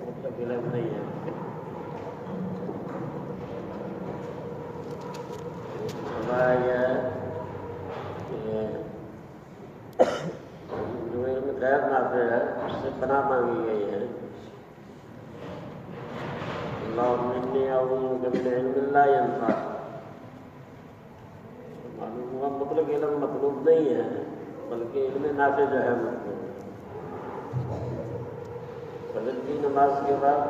مطلب علم نہیں ہے. فرمایا گیا ہے کہ جو علم غیر نافع ہے اس سے پناہ مانگی گئی ہے. اللہم انی اعوذ بک من علم لا ینفع. معلوم ہوا مطلق علم مطلوب نہیں ہے بلکہ علم نافع جو ہے مطلوب ہے. فجر کی نماز کے بعد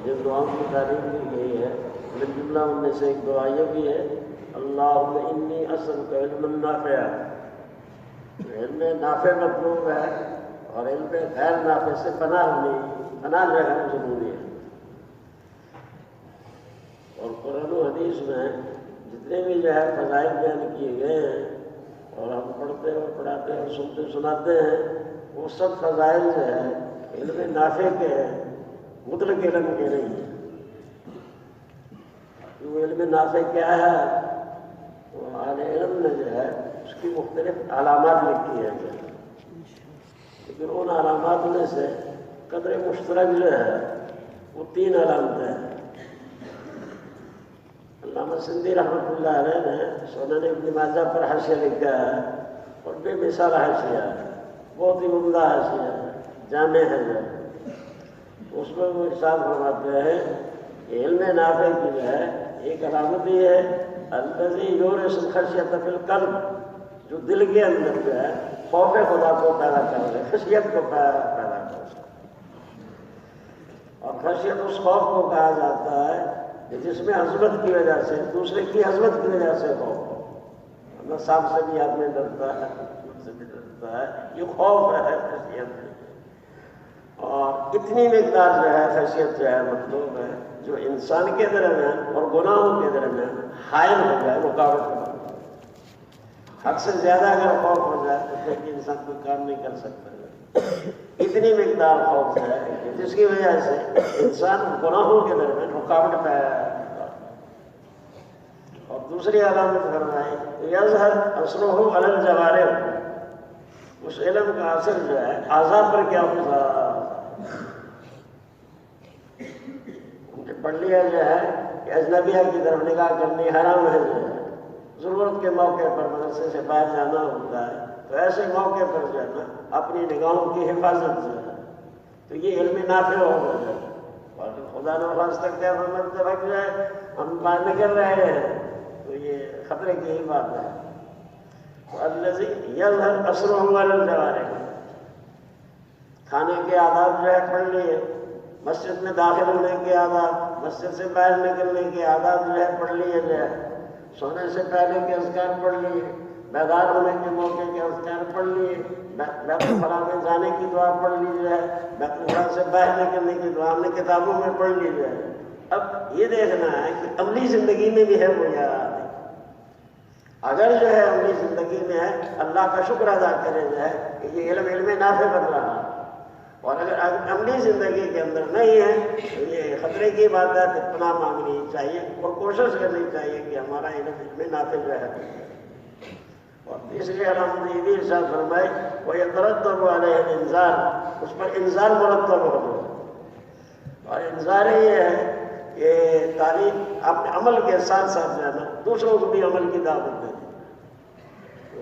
جن دعاؤں کی تعلیم دی گئی ہے من جملہ ان میں سے ایک دعا یہ بھی ہے اللہم انی اسألک علما نافعا. علم نافع مطلوب ہے اور علم غیر نافع سے پناہ جو ہے ضروری ہے. اور قرآن و حدیث میں جتنے بھی جو ہے فضائل بیان کیے گئے ہیں اور ہم پڑھتے اور پڑھاتے اور سنتے سناتے ہیں وہ سب فضائل جو ہے علم نافع کے ہیں, مطلق علم کے نہیں ہیں. وہ علم نافع کیا ہے وہ اہل علم نے جو ہے اس کی مختلف علامات لکھی ہیں. لیکن ان علامات میں سے قدر مشترک جو ہے وہ 3 علامتیں ہیں. علامہ سندھی رحمۃ اللہ علیہ نے سنن ابن ماجہ پر حاشیہ لکھا ہے اور بے مثال حاشیہ ہے, بہت ہی عمدہ حاشیہ ہے, جامع ہے جو. اس میں وہ ارشاد فرماتے ہیں کہ علم نافع کی جو ہے ایک علامت یہ ہے الذی یورث الخشیۃ فی القلب, جو دل کے اندر جو ہے خوف خدا کو پیدا کر دے, خشیت کو پیدا کر دے. اور خشیت اس خوف کو کہا جاتا ہے کہ جس میں عظمت کی وجہ سے, دوسرے کی عظمت کی وجہ سے خوف ہو. اللہ سانپ سے بھی آدمی ڈرتا ہے, سے بھی ڈرتا ہے, یہ خوف ہے خشیت. اور اتنی مقدار جو ہے خشیت جو ہے مطلوب ہے جو انسان کے درمیان اور گناہوں کے درمیان حائل ہو جائے, رکاوٹ ہو جائے. حد سے زیادہ اگر خوف ہو جائے تو پھر انسان کوئی کام نہیں کر سکتا. اتنی مقدار خوف ہے کہ جس کی وجہ سے انسان گناہوں کے درمیان رکاوٹ پیدا ہے. اور دوسری علامت فرمائی یظہر اثرہ علی الجوارح, اس علم کا اثر جو ہے اعضاء پر کیا ہوتا ہے. پڑھ لیا جو ہے کہ اجنبیہ کی طرف نگاہ کرنی حرام ہے. جو ہے ضرورت کے موقع پر مدرسے سے باہر جانا ہوتا ہے تو ایسے موقع پر جو ہے نا اپنی نگاہوں کی حفاظت جو ہے تو یہ علم نافع ہو جائے. اور خدا نخواستہ کیا فرمت رکھ جائے ہم باہر نکل رہے ہیں تو یہ خطرے کی ہی بات ہے. الذی یظہر اثرہ علی الجوارح, کھانے کے آداب جو ہے پڑھ لیے, مسجد میں داخل ہونے کے آداب, مسجد سے باہر نکلنے کے آداب جو ہے پڑھ لیے جو ہے, سونے سے پہلے کے اذکار پڑھ لیے, بیدار ہونے کے موقع کے اذکار پڑھ لیے, بیت الخلاء میں جانے کی دعا پڑھ لی جو ہے, بیت الخلاء سے باہر نکلنے کی دعا ہم نے کتابوں میں پڑھ لی جو ہے. اب یہ دیکھنا ہے کہ عملی زندگی میں بھی ہے وہ یا نہیں. اگر جو ہے عملی زندگی میں ہے اللہ کا شکر ادا کرے جو ہے کہ یہ علم نافع بن رہا ہے. اور اگر عملی زندگی کے اندر نہیں ہے تو یہ خطرے کی بات ہے, کہ پناہ مانگنی چاہیے اور کوشش کرنی چاہیے کہ ہمارا علم نافع جو ہے. اور تیسری علامت یہ بھی ارشاد فرمائے وَيَتَرَتَّبُ عَلَيْهِ الْإِنذَارُ, اس پر انذار مرتب ہو جائے. اور انذار یہ ہے کہ تعلیم اپنے عمل کے ساتھ ساتھ جو ہے نا دوسروں کو بھی عمل کی دعوت دے.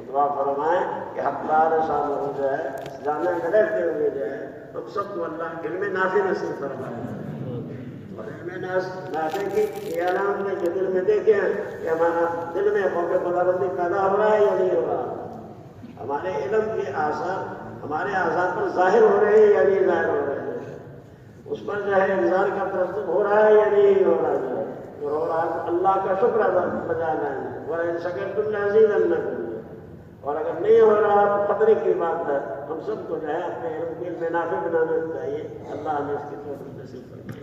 دعا فرمائیں کہ حقدار شان جو ہے جانے میں رہتے ہوئے جو ہے ہم سب کو اللہ علم نافع نصیب فرمائے. اور علم نافع کی یہ علامت ہے کہ دل میں دیکھیں کہ ہمارا دل میں خوف خداوندی پیدا ہو رہا ہے یا نہیں ہو رہا. ہمارے علم کے آثار ہمارے اعضاء پر ظاہر ہو رہے ہیں یا نہیں ظاہر ہو رہے ہیں. اس پر جو ہے انذار کا ترتب ہو رہا ہے یا نہیں ہو رہا ہے. اور ہو رہا ہے اللہ کا شکر ادا بجانا ہے. وَإِن شَكَرْتُمْ لَأَزِيدَنَّكُمْ. اور اگر نہیں ہو رہا تو خطرے کی بات ہے. ہم سب کو جو ہے اپنے علم نافع بنانا چاہیے. اللہ ہمیں اس کی توفیق نصیب فرمائے.